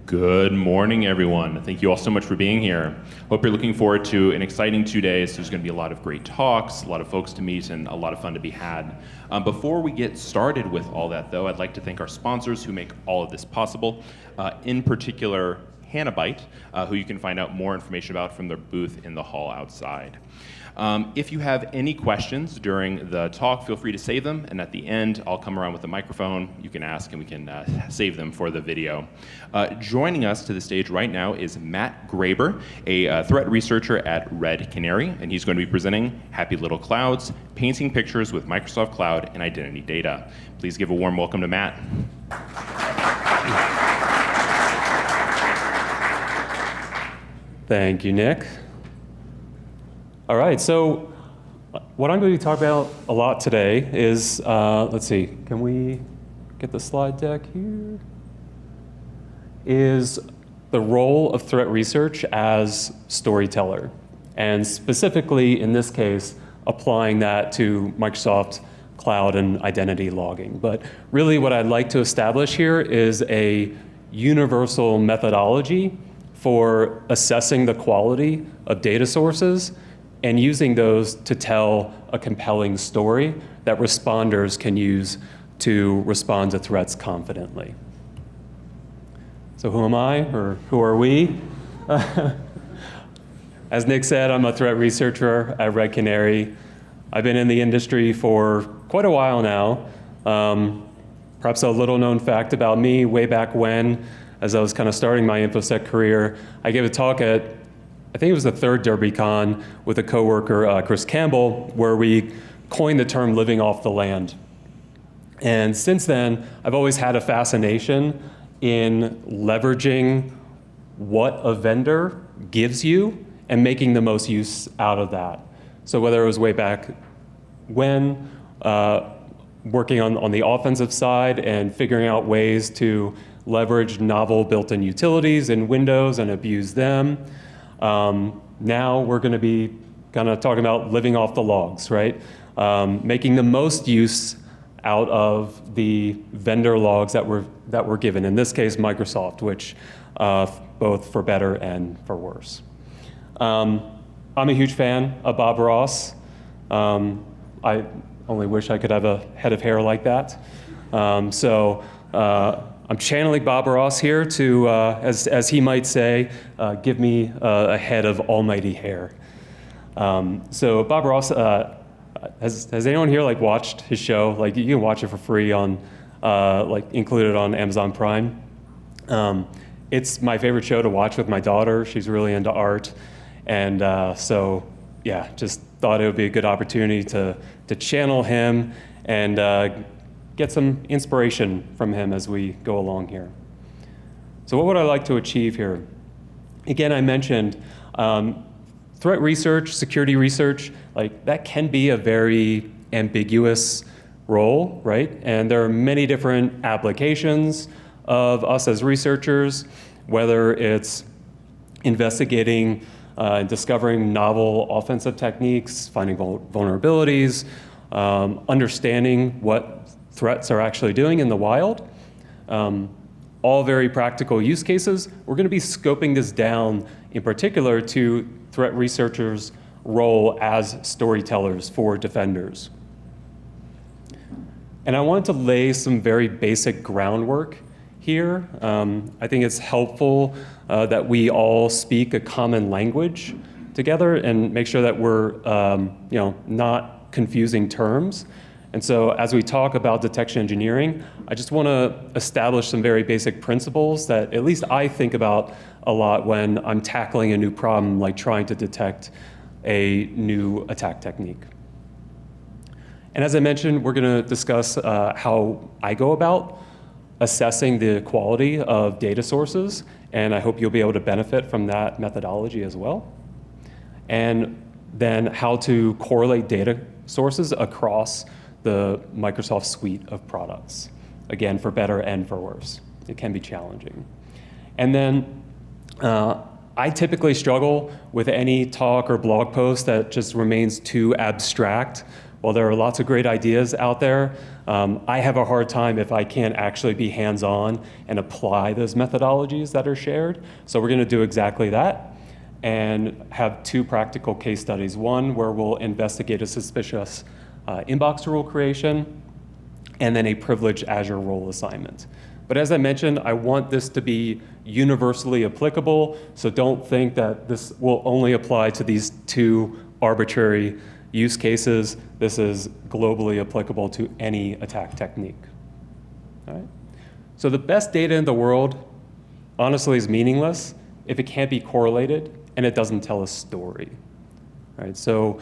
Good morning, everyone. Thank you all so much for being here. Hope you're looking forward to an exciting 2 days. There's going to be a lot of great talks, a lot of folks to meet, and a lot of fun to be had. Before we get started with all that, though, I'd like to thank our sponsors who make all of this possible. In particular, Hanabyte, who you can find out more information about from their booth in the hall outside. If you have any questions during the talk, feel free to save them, and at the end, I'll come around with a microphone. You can ask, and we can save them for the video. Joining us to the stage right now is Matt Graeber, a threat researcher at Red Canary, and he's going to be presenting Happy Little Clouds, Painting Pictures with Microsoft Cloud and Identity Data. Please give a warm welcome to Matt. Thank you, Nick. All right, so what I'm going to be talking about a lot today is, let's see, can we get the slide deck here? Is the role of threat research as storyteller, and specifically in this case, applying that to Microsoft Cloud and identity logging. But really what I'd like to establish here is a universal methodology for assessing the quality of data sources and using those to tell a compelling story that responders can use to respond to threats confidently. So who am I, or who are we? As Nick said, I'm a threat researcher at Red Canary. I've been in the industry for quite a while now. Perhaps a little known fact about me, way back when, as I was kind of starting my InfoSec career, I gave a talk at, I think it was the third DerbyCon, with a coworker, Chris Campbell, where we coined the term living off the land. And since then, I've always had a fascination in leveraging what a vendor gives you and making the most use out of that. So whether it was way back when, working on the offensive side and figuring out ways to leverage novel built-in utilities in Windows and abuse them. Now we're going to be kind of talking about living off the logs, right? Making the most use out of the vendor logs that we're given. In this case, Microsoft, which both for better and for worse. I'm a huge fan of Bob Ross. I only wish I could have a head of hair like that. I'm channeling Bob Ross here to, as he might say, give me a head of almighty hair. So Bob Ross, has anyone here watched his show? Like, you can watch it for free on, included on Amazon Prime. It's my favorite show to watch with my daughter. She's really into art, and so yeah, just thought it would be a good opportunity to channel him and get some inspiration from him as we go along here. So what would I like to achieve here? Again, I mentioned threat research, security research, that can be a very ambiguous role, right? And there are many different applications of us as researchers, whether it's investigating and discovering novel offensive techniques, finding vulnerabilities, understanding what threats are actually doing in the wild. All very practical use cases. We're going to be scoping this down in particular to threat researchers' role as storytellers for defenders. And I wanted to lay some very basic groundwork here. I think it's helpful that we all speak a common language together and make sure that we're not confusing terms. And so as we talk about detection engineering, I just want to establish some very basic principles that at least I think about a lot when I'm tackling a new problem, like trying to detect a new attack technique. And as I mentioned, we're going to discuss how I go about assessing the quality of data sources, and I hope you'll be able to benefit from that methodology as well. And then how to correlate data sources across the Microsoft suite of products. Again, for better and for worse. It can be challenging. And then I typically struggle with any talk or blog post that just remains too abstract while there are lots of great ideas out there, I have a hard time if I can't actually be hands-on and apply those methodologies that are shared. So we're going to do exactly that and have 2 practical case studies. One where we'll investigate a suspicious inbox rule creation, and then a privileged Azure role assignment. But as I mentioned, I want this to be universally applicable, so don't think that this will only apply to these 2 arbitrary use cases. This is globally applicable to any attack technique. All right? So the best data in the world, honestly, is meaningless if it can't be correlated and it doesn't tell a story. All right? So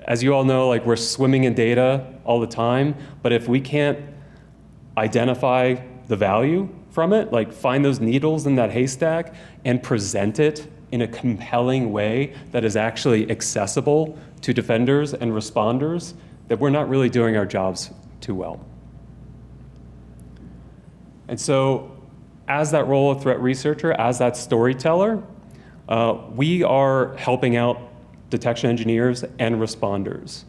as you all know, like, we're swimming in data all the time, but if we can't identify the value from it, like find those needles in that haystack and present it in a compelling way that is actually accessible to defenders and responders, that we're not really doing our jobs too well. And so as that role of threat researcher, as that storyteller, we are helping out detection engineers and responders.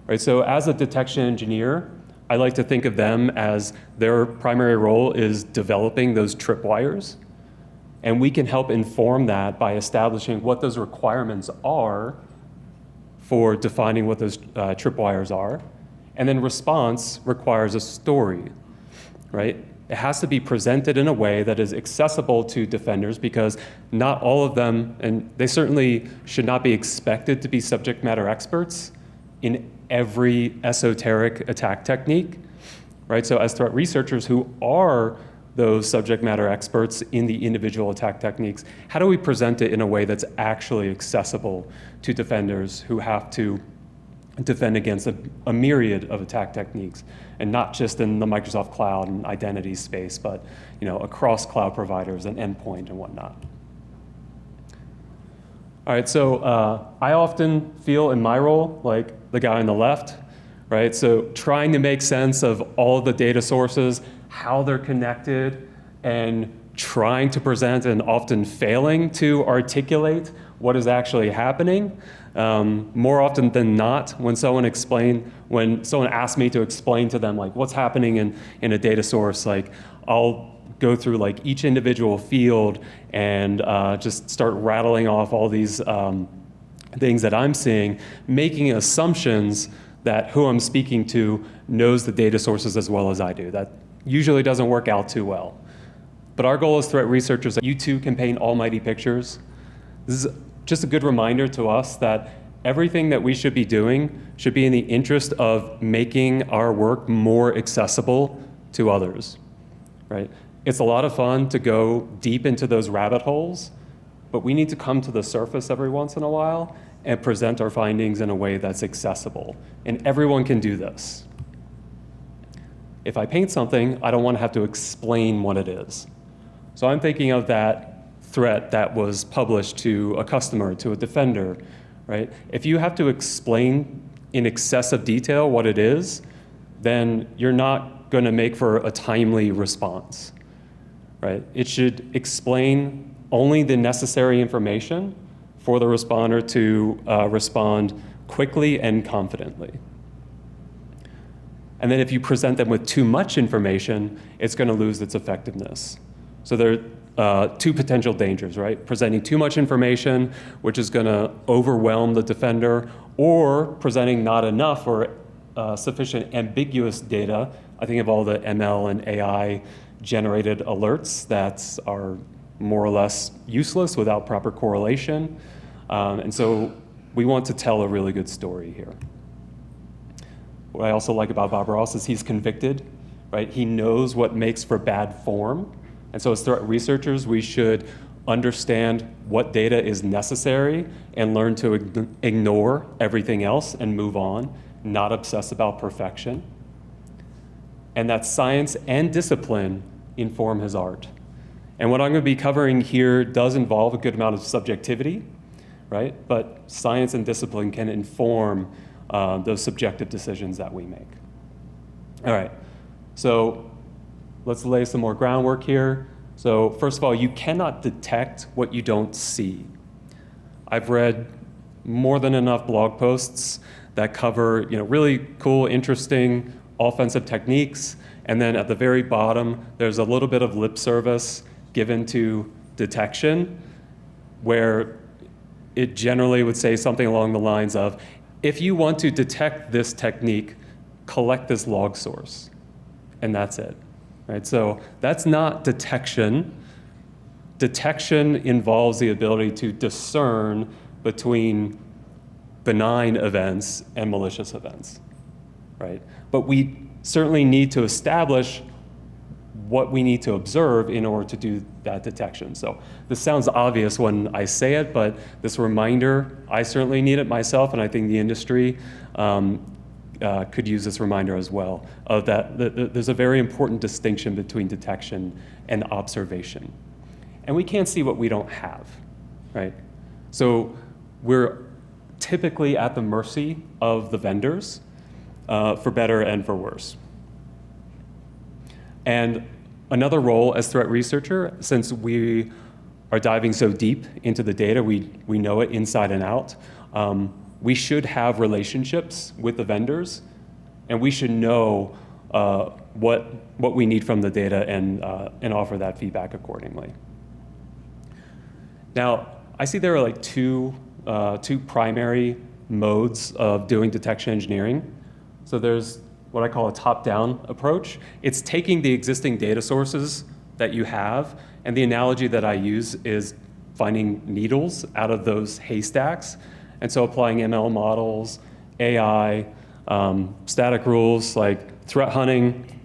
Right? So as a detection engineer, I like to think of them as their primary role is developing those tripwires. And we can help inform that by establishing what those requirements are for defining what those tripwires are. And then response requires a story, right? It has to be presented in a way that is accessible to defenders, because not all of them, and they certainly should not be expected to be subject matter experts in every esoteric attack technique, right? So as threat researchers who are those subject matter experts in the individual attack techniques, how do we present it in a way that's actually accessible to defenders who have to defend against a myriad of attack techniques, and not just in the Microsoft Cloud and identity space, but across cloud providers and endpoint and whatnot. All right, so I often feel in my role like the guy on the left, right? So trying to make sense of all of the data sources, how they're connected, and trying to present and often failing to articulate what is actually happening. More often than not, when someone asks me to explain to them like what's happening in a data source, like I'll go through like each individual field and just start rattling off all these things that I'm seeing, making assumptions that who I'm speaking to knows the data sources as well as I do. That usually doesn't work out too well. But our goal as threat researchers, you too can paint almighty pictures. This is just a good reminder to us that everything that we should be doing should be in the interest of making our work more accessible to others, right? It's a lot of fun to go deep into those rabbit holes, but we need to come to the surface every once in a while and present our findings in a way that's accessible. And everyone can do this. If I paint something, I don't want to have to explain what it is. So I'm thinking of that threat that was published to a customer, to a defender, right? If you have to explain in excessive detail what it is, then you're not going to make for a timely response, right? It should explain only the necessary information for the responder to respond quickly and confidently. And then if you present them with too much information, it's going to lose its effectiveness. So there are 2 potential dangers, right? Presenting too much information, which is going to overwhelm the defender, or presenting not enough or sufficient ambiguous data. I think of all the ML and AI generated alerts that are more or less useless without proper correlation. And so we want to tell a really good story here. What I also like about Bob Ross is he's convicted, right? He knows what makes for bad form. And so as threat researchers, we should understand what data is necessary and learn to ignore everything else and move on, not obsess about perfection. And that science and discipline inform his art. And what I'm going to be covering here does involve a good amount of subjectivity, right? But science and discipline can inform those subjective decisions that we make. All right, so let's lay some more groundwork here. So first of all, you cannot detect what you don't see. I've read more than enough blog posts that cover really cool, interesting, offensive techniques. And then at the very bottom, there's a little bit of lip service given to detection, where it generally would say something along the lines of, if you want to detect this technique, collect this log source. And that's it, right? So that's not detection. Detection involves the ability to discern between benign events and malicious events, right? But we certainly need to establish what we need to observe in order to do that detection. So this sounds obvious when I say it, but this reminder, I certainly need it myself, and I think the industry could use this reminder as well, of that there's a very important distinction between detection and observation. And we can't see what we don't have, right? So we're typically at the mercy of the vendors, for better and for worse. And another role as threat researcher, since we are diving so deep into the data, we know it inside and out, we should have relationships with the vendors, and we should know what we need from the data and offer that feedback accordingly. Now, I see there are like two primary modes of doing detection engineering. So there's what I call a top-down approach. It's taking the existing data sources that you have, and the analogy that I use is finding needles out of those haystacks. And so applying ML models, AI, static rules like threat hunting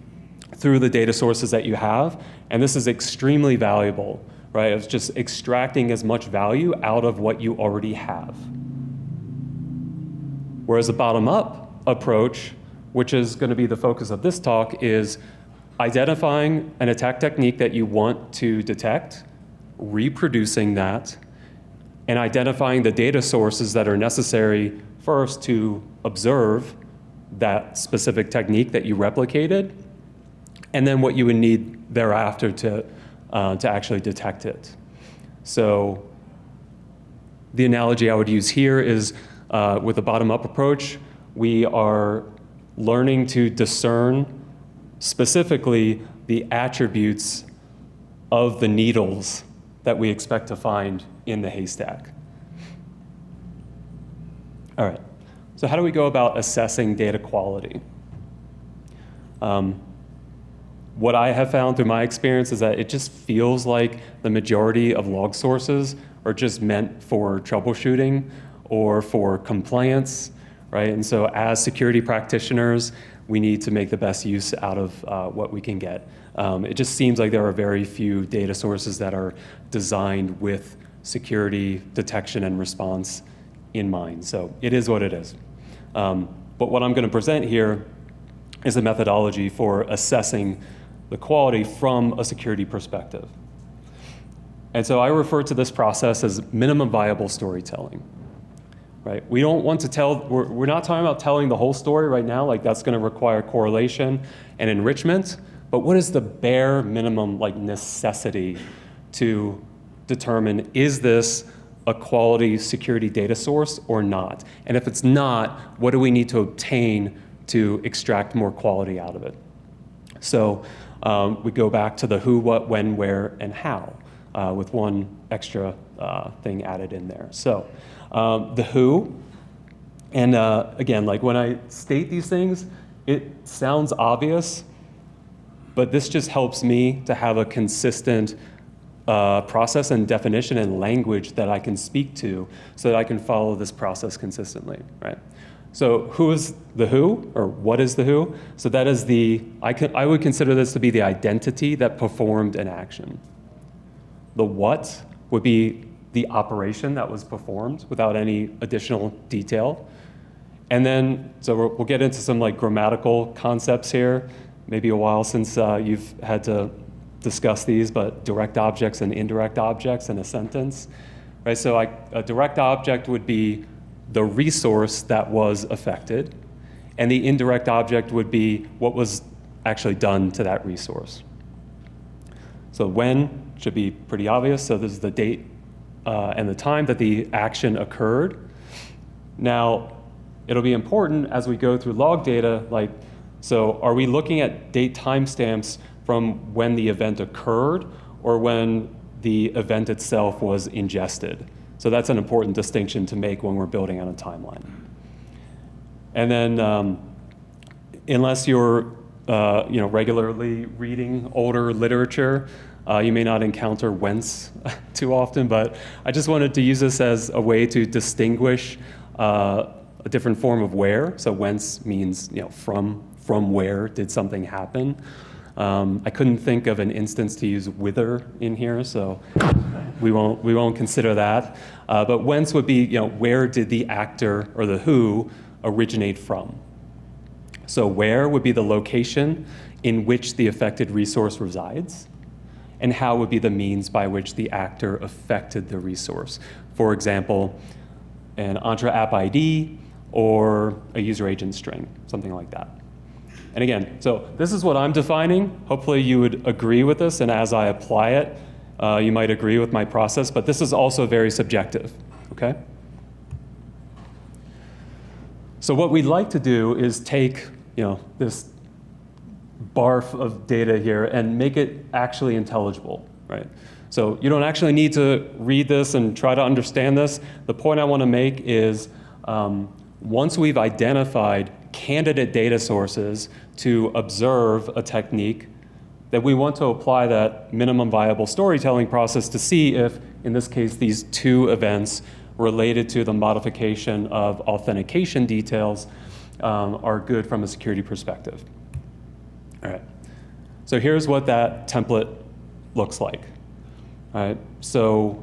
through the data sources that you have. And this is extremely valuable, right? It's just extracting as much value out of what you already have. Whereas a bottom-up approach, which is going to be the focus of this talk, is identifying an attack technique that you want to detect, reproducing that, and identifying the data sources that are necessary first to observe that specific technique that you replicated, and then what you would need thereafter to actually detect it. So the analogy I would use here is with a bottom-up approach, we are learning to discern specifically the attributes of the needles that we expect to find in the haystack. All right, so how do we go about assessing data quality? What I have found through my experience is that it just feels like the majority of log sources are just meant for troubleshooting or for compliance, right? And so as security practitioners, we need to make the best use out of what we can get. It just seems like there are very few data sources that are designed with security detection and response in mind. So it is what it is. But what I'm going to present here is a methodology for assessing the quality from a security perspective. And so I refer to this process as minimum viable storytelling. Right? We don't want to tell, we're not talking about telling the whole story right now, like that's going to require correlation and enrichment, but what is the bare minimum necessity to determine, is this a quality security data source or not? And if it's not, what do we need to obtain to extract more quality out of it? So we go back to the who, what, when, where, and how, with one extra thing added in there. So the who, and again, when I state these things, it sounds obvious, but this just helps me to have a consistent process and definition and language that I can speak to so that I can follow this process consistently, right? So who is the who, or what is the who? So that is I would consider this to be the identity that performed an action. The what would be the operation that was performed without any additional detail. And then, so we'll get into some grammatical concepts here. Maybe a while since you've had to discuss these, but direct objects and indirect objects in a sentence, right? So a direct object would be the resource that was affected, and the indirect object would be what was actually done to that resource. So when should be pretty obvious. So this is the date and the time that the action occurred. Now, it'll be important as we go through log data, like, so are we looking at date timestamps from when the event occurred or when the event itself was ingested? So that's an important distinction to make when we're building on a timeline. And then, unless you're regularly reading older literature, you may not encounter whence too often, but I just wanted to use this as a way to distinguish a different form of where. So whence means from where did something happen. I couldn't think of an instance to use whither in here, so we won't consider that. But whence would be where did the actor or the who originate from. So where would be the location in which the affected resource resides, and how would be the means by which the actor affected the resource. For example, an Entra app ID or a user agent string, something like that. And again, so this is what I'm defining. Hopefully you would agree with this, and as I apply it, you might agree with my process, but this is also very subjective, okay? So what we'd like to do is take this barf of data here and make it actually intelligible, right? So you don't actually need to read this and try to understand this. The point I want to make is once we've identified candidate data sources to observe a technique, that we want to apply that minimum viable storytelling process to see if, in this case, these two events related to the modification of authentication details are good from a security perspective. All right, so here's what that template looks like. All right, so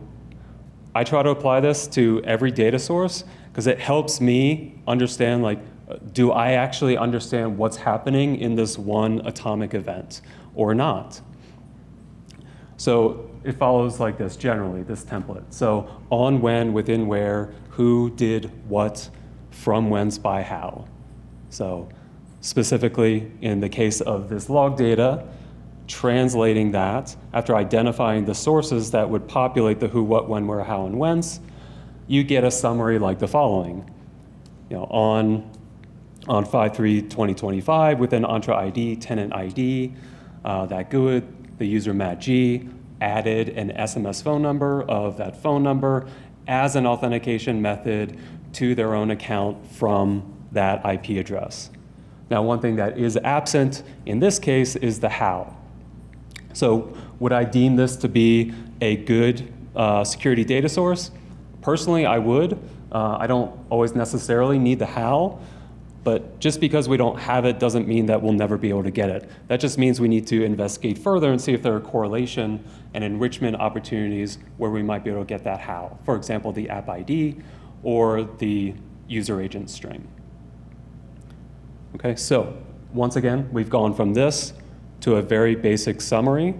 I try to apply this to every data source because it helps me understand, like, do I actually understand what's happening in this one atomic event or not? So it follows like this generally, this template. So on, when, within, where, who, did, what, from, whence, by, how. So specifically in the case of this log data, translating that after identifying the sources that would populate the who, what, when, where, how, and whence, you get a summary like the following. On 5/3/2025 within Entra ID, tenant ID, that GUID, the user Matt G, added an SMS phone number of that phone number as an authentication method to their own account from that IP address. Now, one thing that is absent in this case is the how. So would I deem this to be a good security data source? Personally, I would. I don't always necessarily need the how, but just because we don't have it doesn't mean that we'll never be able to get it. That just means we need to investigate further and see if there are correlation and enrichment opportunities where we might be able to get that how. For example, the app ID or the user agent string. Okay, so once again, we've gone from this to a very basic summary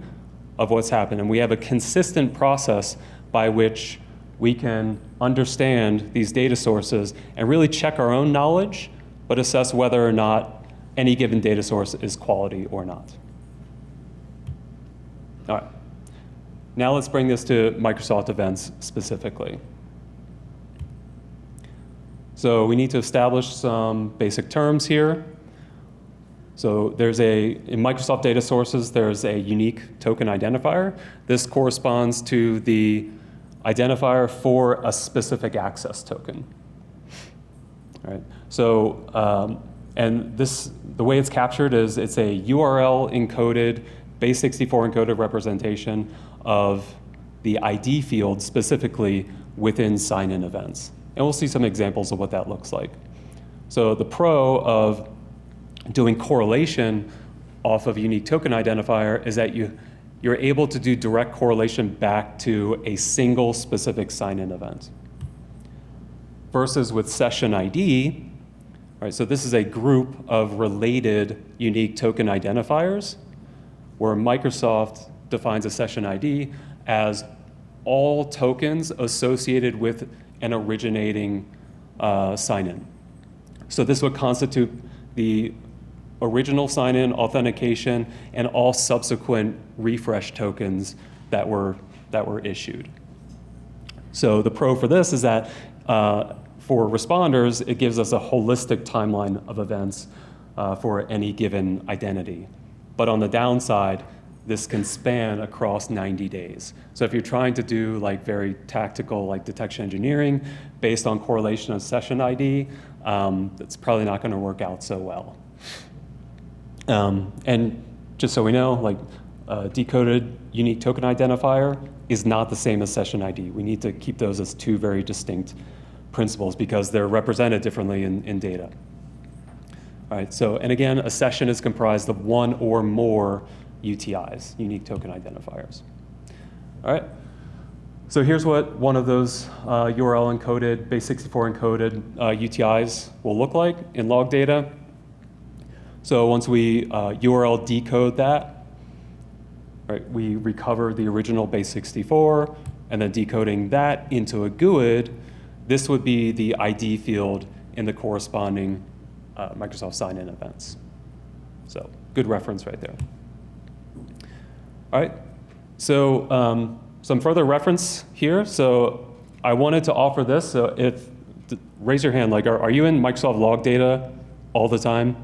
of what's happened, and we have a consistent process by which we can understand these data sources and really check our own knowledge, but assess whether or not any given data source is quality or not. All right, now let's bring this to Microsoft events specifically. So we need to establish some basic terms here. So in Microsoft data sources, there's a unique token identifier. This corresponds to the identifier for a specific access token. All right. So, and the way it's captured is it's a URL encoded, base64 encoded representation of the ID field specifically within sign-in events. And we'll see some examples of what that looks like. So the pro of doing correlation off of a unique token identifier is that you're able to do direct correlation back to a single specific sign-in event. Versus with SessionId, right, so this is a group of related unique token identifiers where Microsoft defines a SessionId as all tokens associated with an originating sign-in. So this would constitute the original sign-in authentication and all subsequent refresh tokens that were issued. So the pro for this is that for responders, it gives us a holistic timeline of events for any given identity. But on the downside, this can span across 90 days. So if you're trying to do like very tactical like detection engineering based on correlation of session ID, that's probably not going to work out so well. And just so we know, like decoded unique token identifier is not the same as session ID. We need to keep those as two very distinct principles because they're represented differently in data. All right, so, and again, a session is comprised of one or more UTIs, unique token identifiers. All right, so here's what one of those URL encoded, base64 encoded UTIs will look like in log data. So once we URL decode that, right, we recover the original base64, and then decoding that into a GUID, this would be the ID field in the corresponding Microsoft sign-in events. So good reference right there. All right, so some further reference here. So I wanted to offer this. So raise your hand, like are you in Microsoft log data all the time?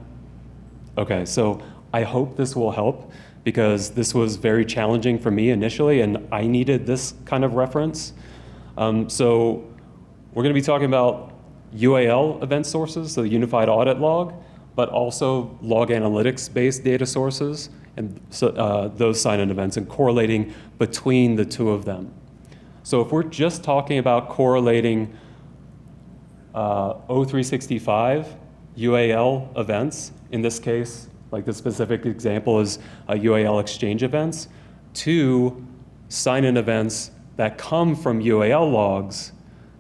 Okay, so I hope this will help because this was very challenging for me initially and I needed this kind of reference. So we're gonna be talking about UAL event sources, so the unified audit log, but also log analytics-based data sources, and so, those sign-in events, and correlating between the two of them. So if we're just talking about correlating O365 UAL events, in this case, like the specific example is UAL exchange events, to sign-in events that come from UAL logs,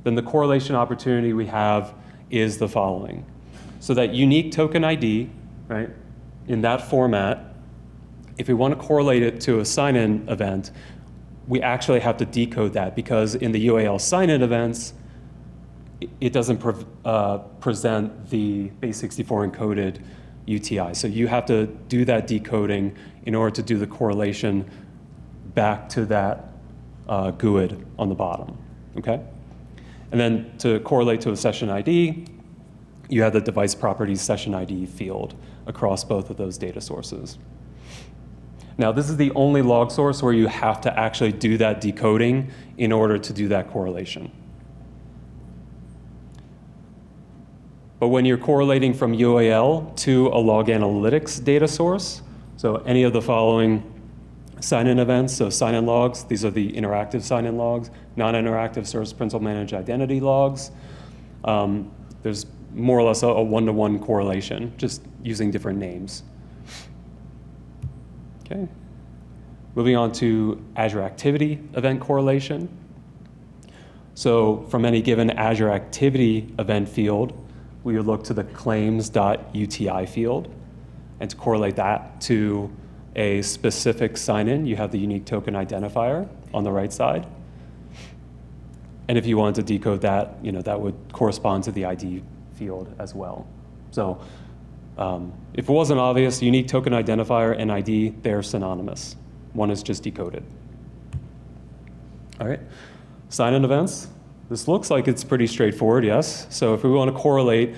then the correlation opportunity we have is the following. So that unique token ID, right, in that format, if we want to correlate it to a sign-in event, we actually have to decode that because in the UAL sign-in events, it doesn't present the base64 encoded UTI. So you have to do that decoding in order to do the correlation back to that GUID on the bottom, okay? And then to correlate to a session ID, you have the device properties session ID field across both of those data sources. Now, this is the only log source where you have to actually do that decoding in order to do that correlation. But when you're correlating from UAL to a log analytics data source, so any of the following sign-in events, so sign-in logs, these are the interactive sign-in logs, non-interactive service principal managed identity logs. There's more or less a one-to-one correlation, just using different names. Okay. Moving on to Azure Activity Event Correlation. So from any given Azure Activity event field, we would look to the claims.uti field, and to correlate that to a specific sign-in, you have the unique token identifier on the right side. And if you wanted to decode that, that would correspond to the ID field as well. So if it wasn't obvious, unique token identifier and ID, they're synonymous. One is just decoded. All right, sign-in events. This looks like it's pretty straightforward, yes. So if we want to correlate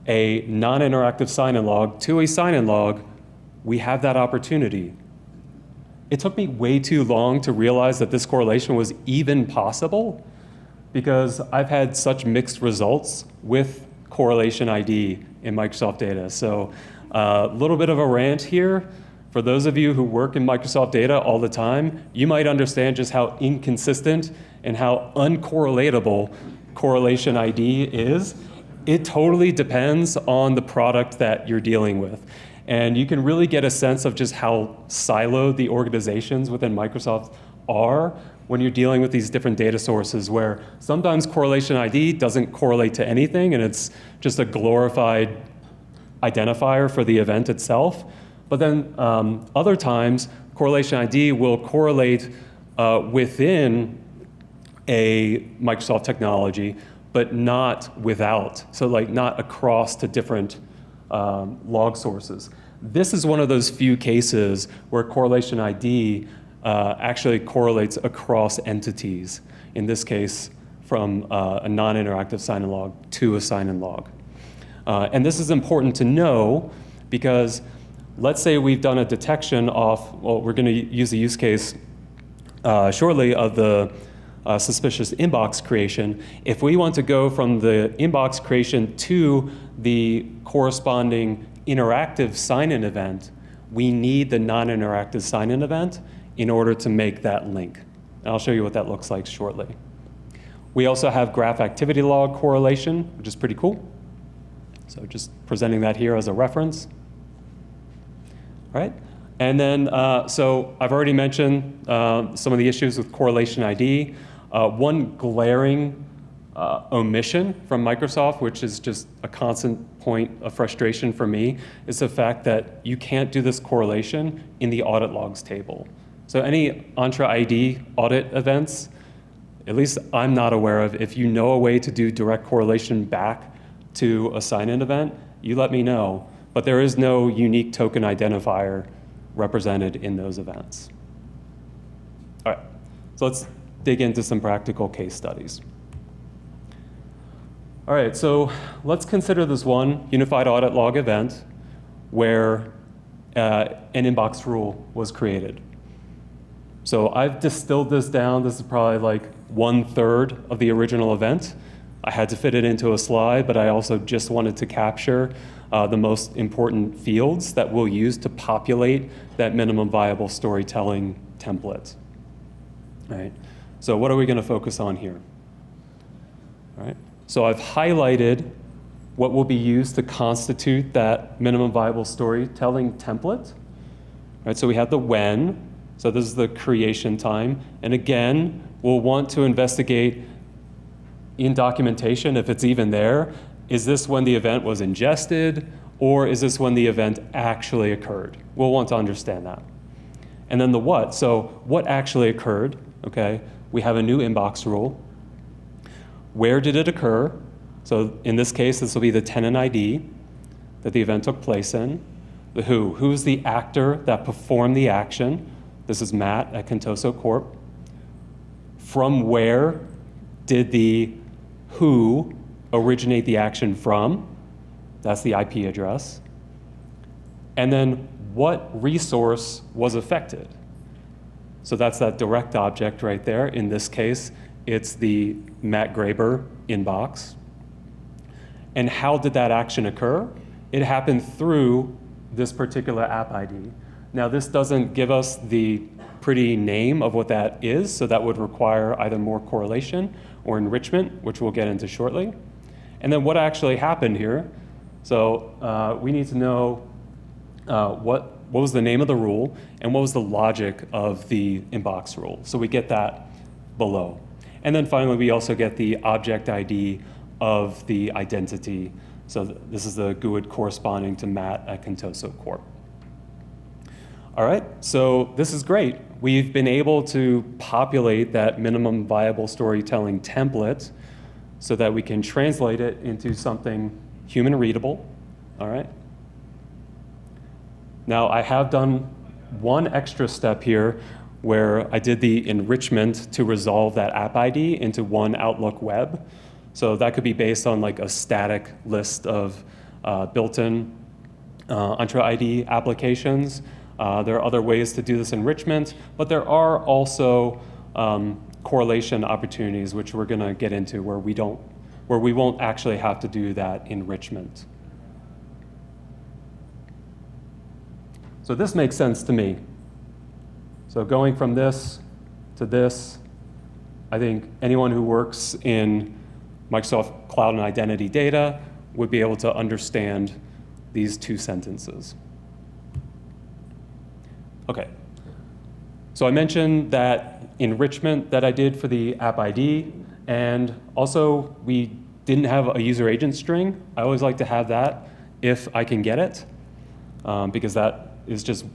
a non-interactive sign-in log to a sign-in log, we have that opportunity. It took me way too long to realize that this correlation was even possible because I've had such mixed results with correlation ID in Microsoft data. So a little bit of a rant here. For those of you who work in Microsoft data all the time, you might understand just how inconsistent and how uncorrelatable correlation ID is. It totally depends on the product that you're dealing with. And you can really get a sense of just how siloed the organizations within Microsoft are when you're dealing with these different data sources where sometimes correlation ID doesn't correlate to anything and it's just a glorified identifier for the event itself. But then other times, correlation ID will correlate within a Microsoft technology, but not without. So like not across to different log sources. This is one of those few cases where correlation ID actually correlates across entities. In this case, from a non-interactive sign-in log to a sign-in log. And this is important to know because let's say we've done a detection of, well, we're going to use a use case shortly of the suspicious inbox creation. If we want to go from the inbox creation to the corresponding interactive sign-in event, we need the non-interactive sign-in event in order to make that link. And I'll show you what that looks like shortly. We also have graph activity log correlation, which is pretty cool. So just presenting that here as a reference. All right. And then, so I've already mentioned some of the issues with correlation ID. One glaring omission from Microsoft, which is just a constant point of frustration for me, is the fact that you can't do this correlation in the audit logs table. So any Entra ID audit events, at least I'm not aware of, if you know a way to do direct correlation back to a sign-in event, you let me know. But there is no unique token identifier represented in those events. All right, so let's dig into some practical case studies. All right, so let's consider this one unified audit log event where an inbox rule was created. So I've distilled this down. This is probably like 1/3 of the original event. I had to fit it into a slide, but I also just wanted to capture the most important fields that we'll use to populate that minimum viable storytelling template. All right. So what are we going to focus on here? All right. So I've highlighted what will be used to constitute that minimum viable storytelling template. All right. So we have the when. So this is the creation time. And again, we'll want to investigate in documentation, if it's even there, is this when the event was ingested, or is this when the event actually occurred? We'll want to understand that. And then the what. So what actually occurred? Okay, we have a new inbox rule. Where did it occur? So in this case, this will be the tenant ID that the event took place in. The who. Who's the actor that performed the action? This is Matt at Contoso Corp. From where did the who originate the action from? That's the IP address. And then what resource was affected? So that's that direct object right there. In this case, it's the Matt Graeber inbox. And how did that action occur? It happened through this particular app ID. Now this doesn't give us the pretty name of what that is, so that would require either more correlation or enrichment, which we'll get into shortly. And then what actually happened here? So we need to know what was the name of the rule and what was the logic of the inbox rule. So we get that below. And then finally, we also get the object ID of the identity. So this is the GUID corresponding to Matt at Contoso Corp. All right, so this is great. We've been able to populate that minimum viable storytelling template so that we can translate it into something human readable, all right? Now, I have done one extra step here where I did the enrichment to resolve that app ID into one Outlook web. So that could be based on like a static list of built-in Entra ID applications. There are other ways to do this enrichment, but there are also correlation opportunities, which we're going to get into, where we won't actually have to do that enrichment. So this makes sense to me. So going from this to this, I think anyone who works in Microsoft Cloud and Identity data would be able to understand these two sentences. Okay, so I mentioned that enrichment that I did for the app ID, and also we didn't have a user agent string. I always like to have that if I can get it, because that is just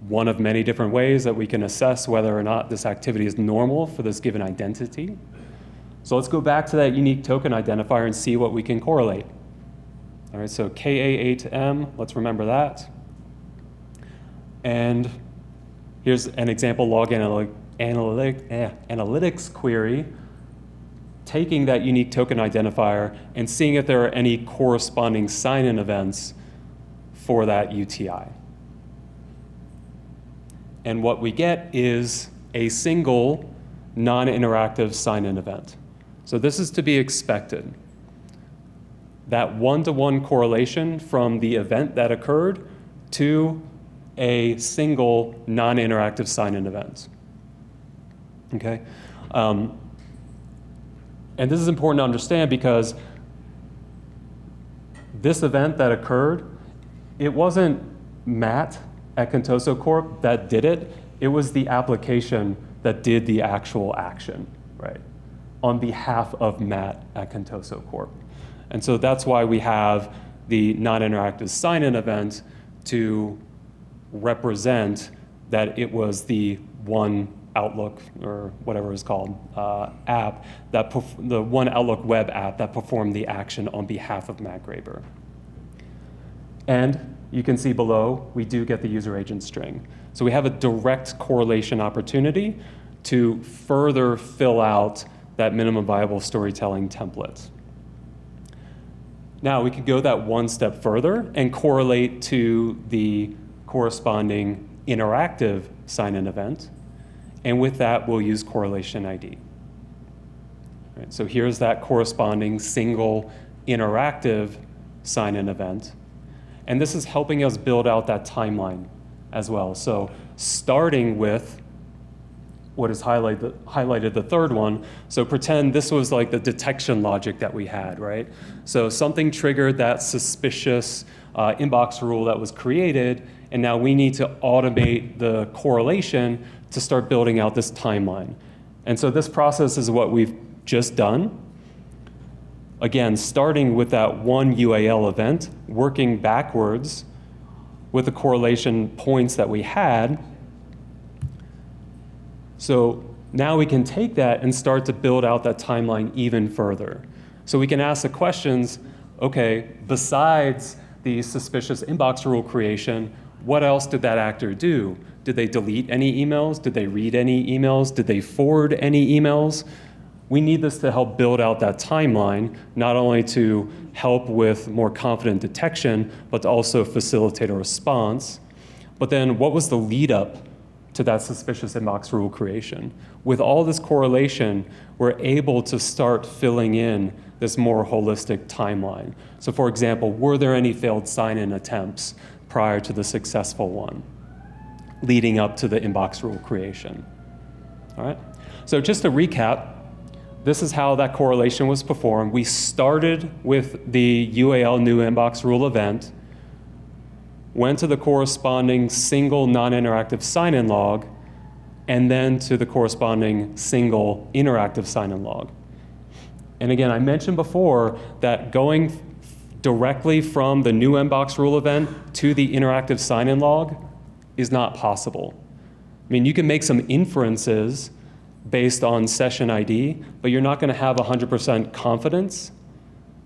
one of many different ways that we can assess whether or not this activity is normal for this given identity. So let's go back to that unique token identifier and see what we can correlate. All right, so KA8 to M, let's remember that. And here's an example log analytics query taking that unique token identifier and seeing if there are any corresponding sign-in events for that UTI. And what we get is a single non-interactive sign-in event. So this is to be expected. That one-to-one correlation from the event that occurred to a single non-interactive sign-in event. Okay? And this is important to understand because this event that occurred, it wasn't Matt at Contoso Corp that did it. It was the application that did the actual action, right, on behalf of Matt at Contoso Corp. And so that's why we have the non-interactive sign-in event to represent that it was the one Outlook, or whatever it's called, app, the one Outlook web app that performed the action on behalf of Matt Graeber. And you can see below, we do get the user agent string. So we have a direct correlation opportunity to further fill out that minimum viable storytelling template. Now we can go that one step further and correlate to the corresponding interactive sign-in event. And with that, we'll use correlation ID. Right, so here's that corresponding single interactive sign-in event. And this is helping us build out that timeline as well. So starting with what is highlighted the third one. So pretend this was like the detection logic that we had, right? So something triggered that suspicious inbox rule that was created, and now we need to automate the correlation to start building out this timeline. And so this process is what we've just done. Again, starting with that one UAL event, working backwards with the correlation points that we had. So now we can take that and start to build out that timeline even further. So we can ask the questions, okay, besides the suspicious inbox rule creation, what else did that actor do? Did they delete any emails? Did they read any emails? Did they forward any emails? We need this to help build out that timeline, not only to help with more confident detection, but to also facilitate a response. But then what was the lead up to that suspicious inbox rule creation? With all this correlation, we're able to start filling in this more holistic timeline. So for example, were there any failed sign-in attempts prior to the successful one, leading up to the inbox rule creation? All right, so just to recap, this is how that correlation was performed. We started with the UAL new inbox rule event, went to the corresponding single non-interactive sign-in log, and then to the corresponding single interactive sign-in log. And again, I mentioned before that going directly from the new inbox rule event to the interactive sign-in log is not possible. I mean, you can make some inferences based on SessionId, but you're not going to have 100% confidence,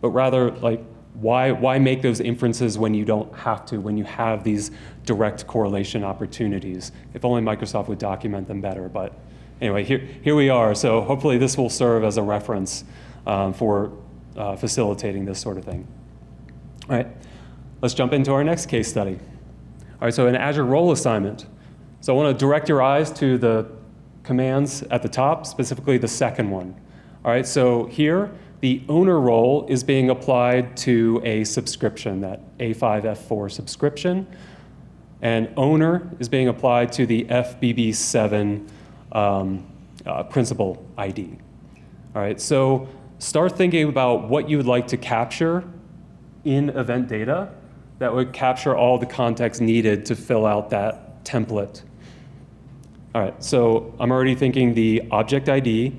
but rather, like, why make those inferences when you don't have to, when you have these direct correlation opportunities? If only Microsoft would document them better. But anyway, here we are. So hopefully this will serve as a reference for facilitating this sort of thing. All right, let's jump into our next case study. All right, so an Azure role assignment. So I want to direct your eyes to the commands at the top, specifically the second one. All right, so here, the owner role is being applied to a subscription, that A5F4 subscription, and owner is being applied to the FBB7 principal ID. All right, so start thinking about what you would like to capture in event data that would capture all the context needed to fill out that template. All right, so I'm already thinking the object ID,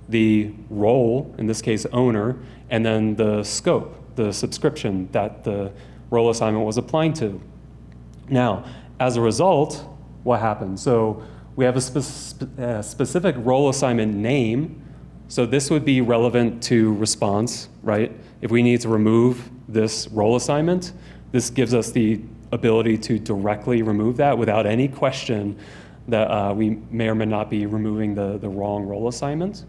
the role, in this case owner, and then the scope, the subscription that the role assignment was applying to. Now, as a result, what happens? So we have a specific role assignment name. So this would be relevant to response, right? If we need to remove this role assignment, this gives us the ability to directly remove that without any question that we may or may not be removing the wrong role assignment.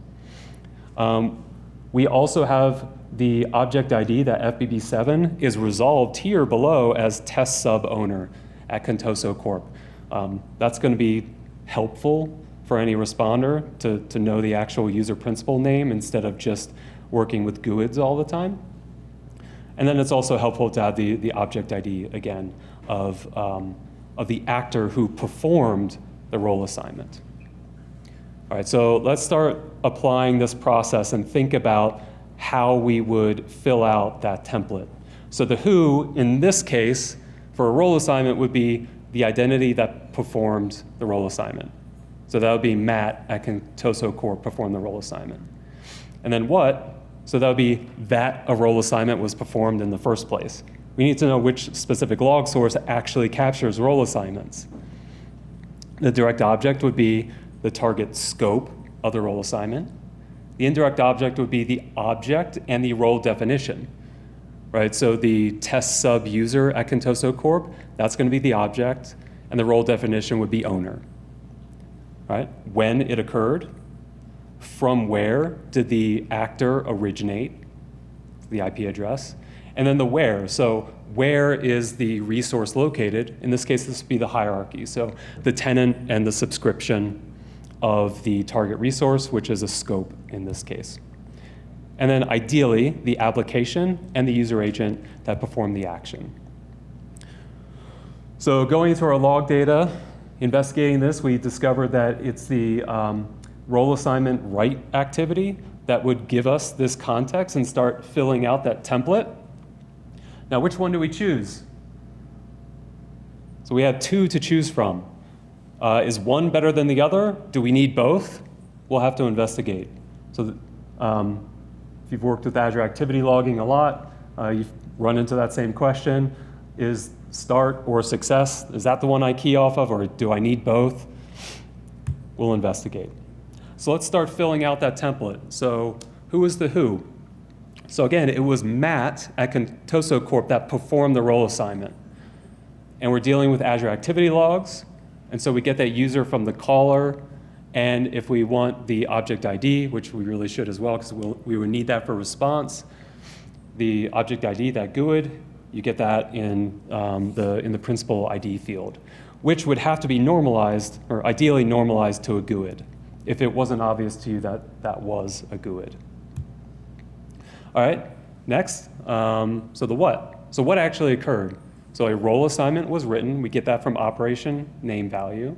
We also have the object ID, that FBB7, is resolved here below as test sub owner at Contoso Corp. That's going to be helpful for any responder to know the actual user principal name instead of just working with GUIDs all the time. And then it's also helpful to have the object ID, again, of the actor who performed the role assignment. All right, so let's start applying this process and think about how we would fill out that template. So the who, in this case, for a role assignment would be the identity that performed the role assignment. So that would be Matt at Contoso Corp performed the role assignment. And then what? So that would be that a role assignment was performed in the first place. We need to know which specific log source actually captures role assignments. The direct object would be the target scope of the role assignment. The indirect object would be the object and the role definition, right? So the test sub user at Contoso Corp, that's going to be the object, and the role definition would be owner, right? When it occurred, from where did the actor originate, the IP address, and then the where. So where is the resource located? In this case, this would be the hierarchy. So the tenant and the subscription of the target resource, which is a scope in this case. And then ideally, the application and the user agent that perform the action. So going into our log data, investigating this, we discovered that it's the role assignment write activity that would give us this context and start filling out that template. Now, which one do we choose? So we have two to choose from. Is one better than the other? Do we need both? We'll have to investigate. So if you've worked with Azure Activity Logging a lot, you've run into that same question. Is start or success, is that the one I key off of, or do I need both? We'll investigate. So let's start filling out that template. So who is the who? So again, it was Matt at Contoso Corp that performed the role assignment. And we're dealing with Azure Activity Logs. And so we get that user from the caller. And if we want the object ID, which we really should as well, because we would need that for response, the object ID, that GUID, you get that in the principal ID field, which would have to be normalized, or ideally normalized to a GUID, if it wasn't obvious to you that that was a GUID. All right, next, so the what. So what actually occurred? So a role assignment was written. We get that from operation name value.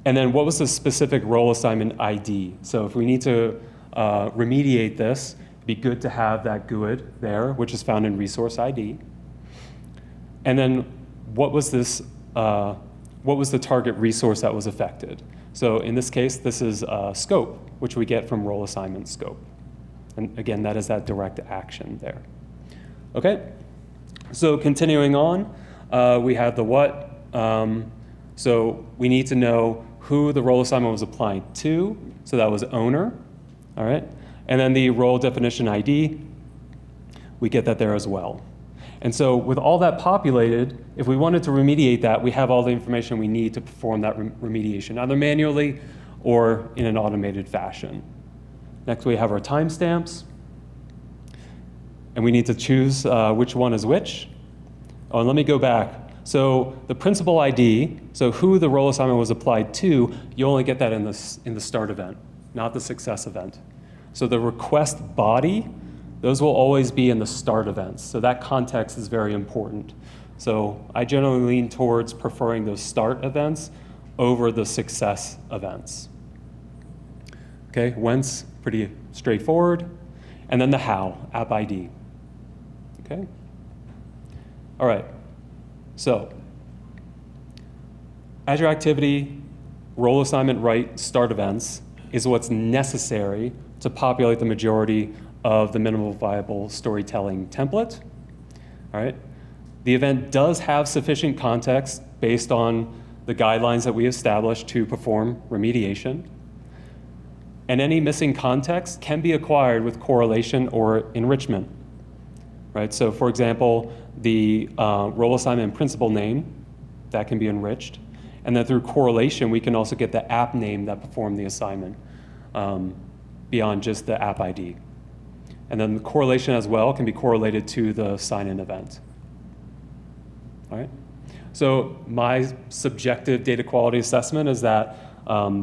And then what was the specific role assignment ID? So if we need to remediate this, it'd be good to have that GUID there, which is found in resource ID. And then what was this? What was the target resource that was affected? So in this case, this is scope, which we get from role assignment scope. And again, that is that direct action there. Okay, so continuing on, we have the what. So we need to know who the role assignment was applied to. So that was owner, all right? And then the role definition ID, we get that there as well. And so with all that populated, if we wanted to remediate that, we have all the information we need to perform that remediation, either manually or in an automated fashion. Next, we have our timestamps. And we need to choose which one is which. Oh, and let me go back. So the principal ID, so who the role assignment was applied to, you only get that in the start event, not the success event. So the request body, those will always be in the start events. So that context is very important. So I generally lean towards preferring those start events over the success events. Okay, whence, pretty straightforward. And then the how, app ID. Okay? All right, so Azure Activity, role assignment write, start events is what's necessary to populate the majority of the minimal viable storytelling template. All right, the event does have sufficient context based on the guidelines that we established to perform remediation. And any missing context can be acquired with correlation or enrichment, right? So for example, the role assignment principal name, that can be enriched. And then through correlation, we can also get the app name that performed the assignment. beyond just the app ID. And then the correlation as well can be correlated to the sign-in event. All right? So my subjective data quality assessment is that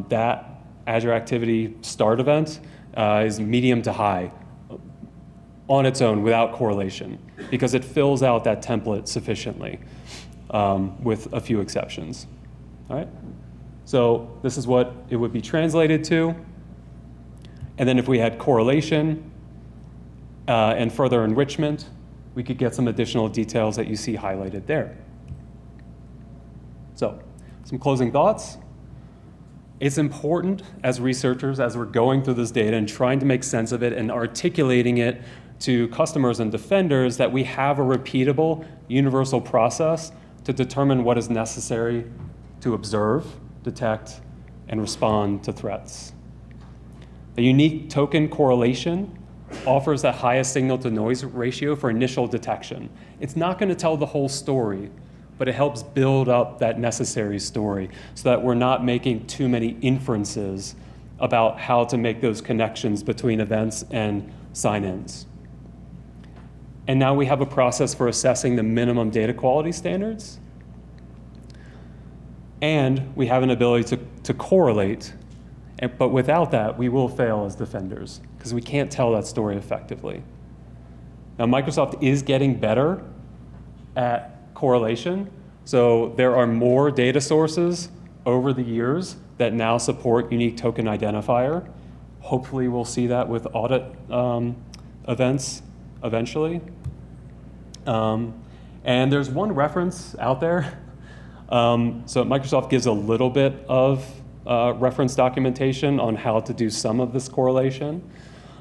that Azure Activity Start event is medium to high on its own without correlation, because it fills out that template sufficiently with a few exceptions. All right? So this is what it would be translated to. And then if we had correlation and further enrichment, we could get some additional details that you see highlighted there. So some closing thoughts. It's important as researchers, as we're going through this data and trying to make sense of it and articulating it to customers and defenders, that we have a repeatable, universal process to determine what is necessary to observe, detect, and respond to threats. The unique token correlation offers the highest signal-to-noise ratio for initial detection. It's not going to tell the whole story, but it helps build up that necessary story so that we're not making too many inferences about how to make those connections between events and sign-ins. And now we have a process for assessing the minimum data quality standards. And we have an ability to correlate. But without that, we will fail as defenders because we can't tell that story effectively. Now, Microsoft is getting better at correlation. So there are more data sources over the years that now support unique token identifier. Hopefully, we'll see that with audit events eventually. And there's one reference out there. So Microsoft gives a little bit of reference documentation on how to do some of this correlation.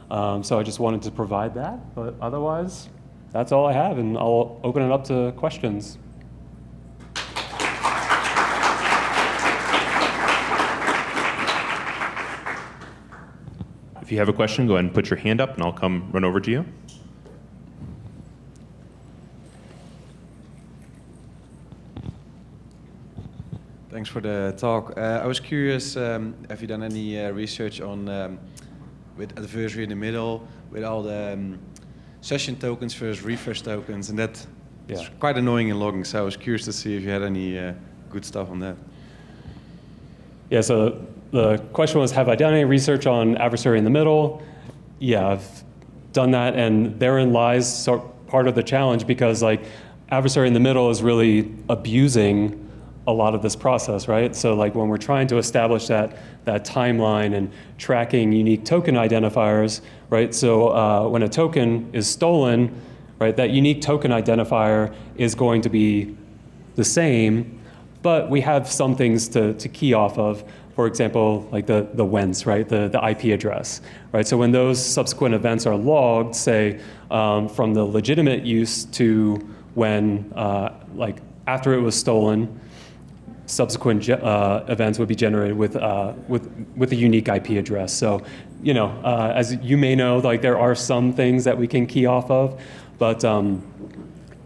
So I just wanted to provide that. But otherwise, that's all I have. And I'll open it up to questions. If you have a question, go ahead and put your hand up, and I'll come run over to you. Thanks for the talk. I was curious, have you done any research on with adversary in the middle, with all the session tokens versus refresh tokens, and that is quite annoying in logging. So I was curious to see if you had any good stuff on that. Yeah, so the question was, have I done any research on adversary in the middle? Yeah, I've done that, and therein lies part of the challenge, because like adversary in the middle is really abusing a lot of this process, right? So like when we're trying to establish that timeline and tracking unique token identifiers, right? So when a token is stolen, right, that unique token identifier is going to be the same, but we have some things to key off of. For example, like the whence, right, the IP address, right? So when those subsequent events are logged, say from the legitimate use to when, like after it was stolen, subsequent events would be generated with a unique IP address. So, you know, as you may know, like there are some things that we can key off of, but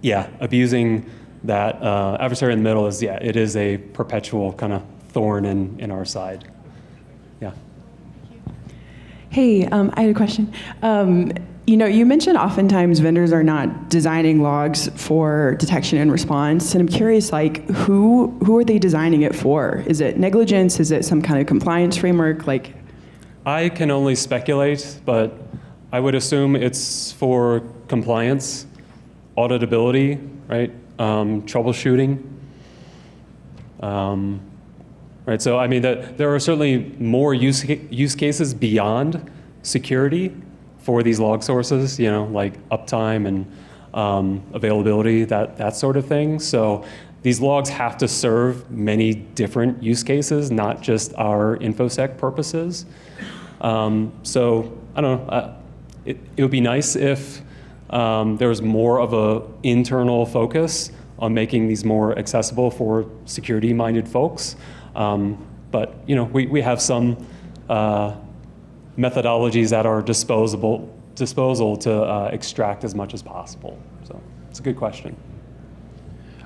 yeah, abusing that adversary in the middle is, it is a perpetual kind of thorn in our side. Yeah. Hey, I had a question. You know, you mentioned oftentimes vendors are not designing logs for detection and response, and I'm curious, like, who are they designing it for? Is it negligence? Is it some kind of compliance framework? Like, I can only speculate, but I would assume it's for compliance, auditability, right? Troubleshooting. Right, so I mean, there are certainly more use cases beyond security for these log sources, you know, like uptime and availability, that sort of thing. So these logs have to serve many different use cases, not just our InfoSec purposes. So I don't know, it would be nice if there was more of a internal focus on making these more accessible for security-minded folks. But you know, we have some methodologies at our disposal to extract as much as possible. So it's a good question.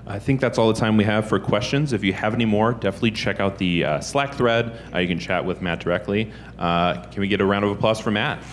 I think that's all the time we have for questions. If you have any more, definitely check out the Slack thread. You can chat with Matt directly. Can we get a round of applause for Matt?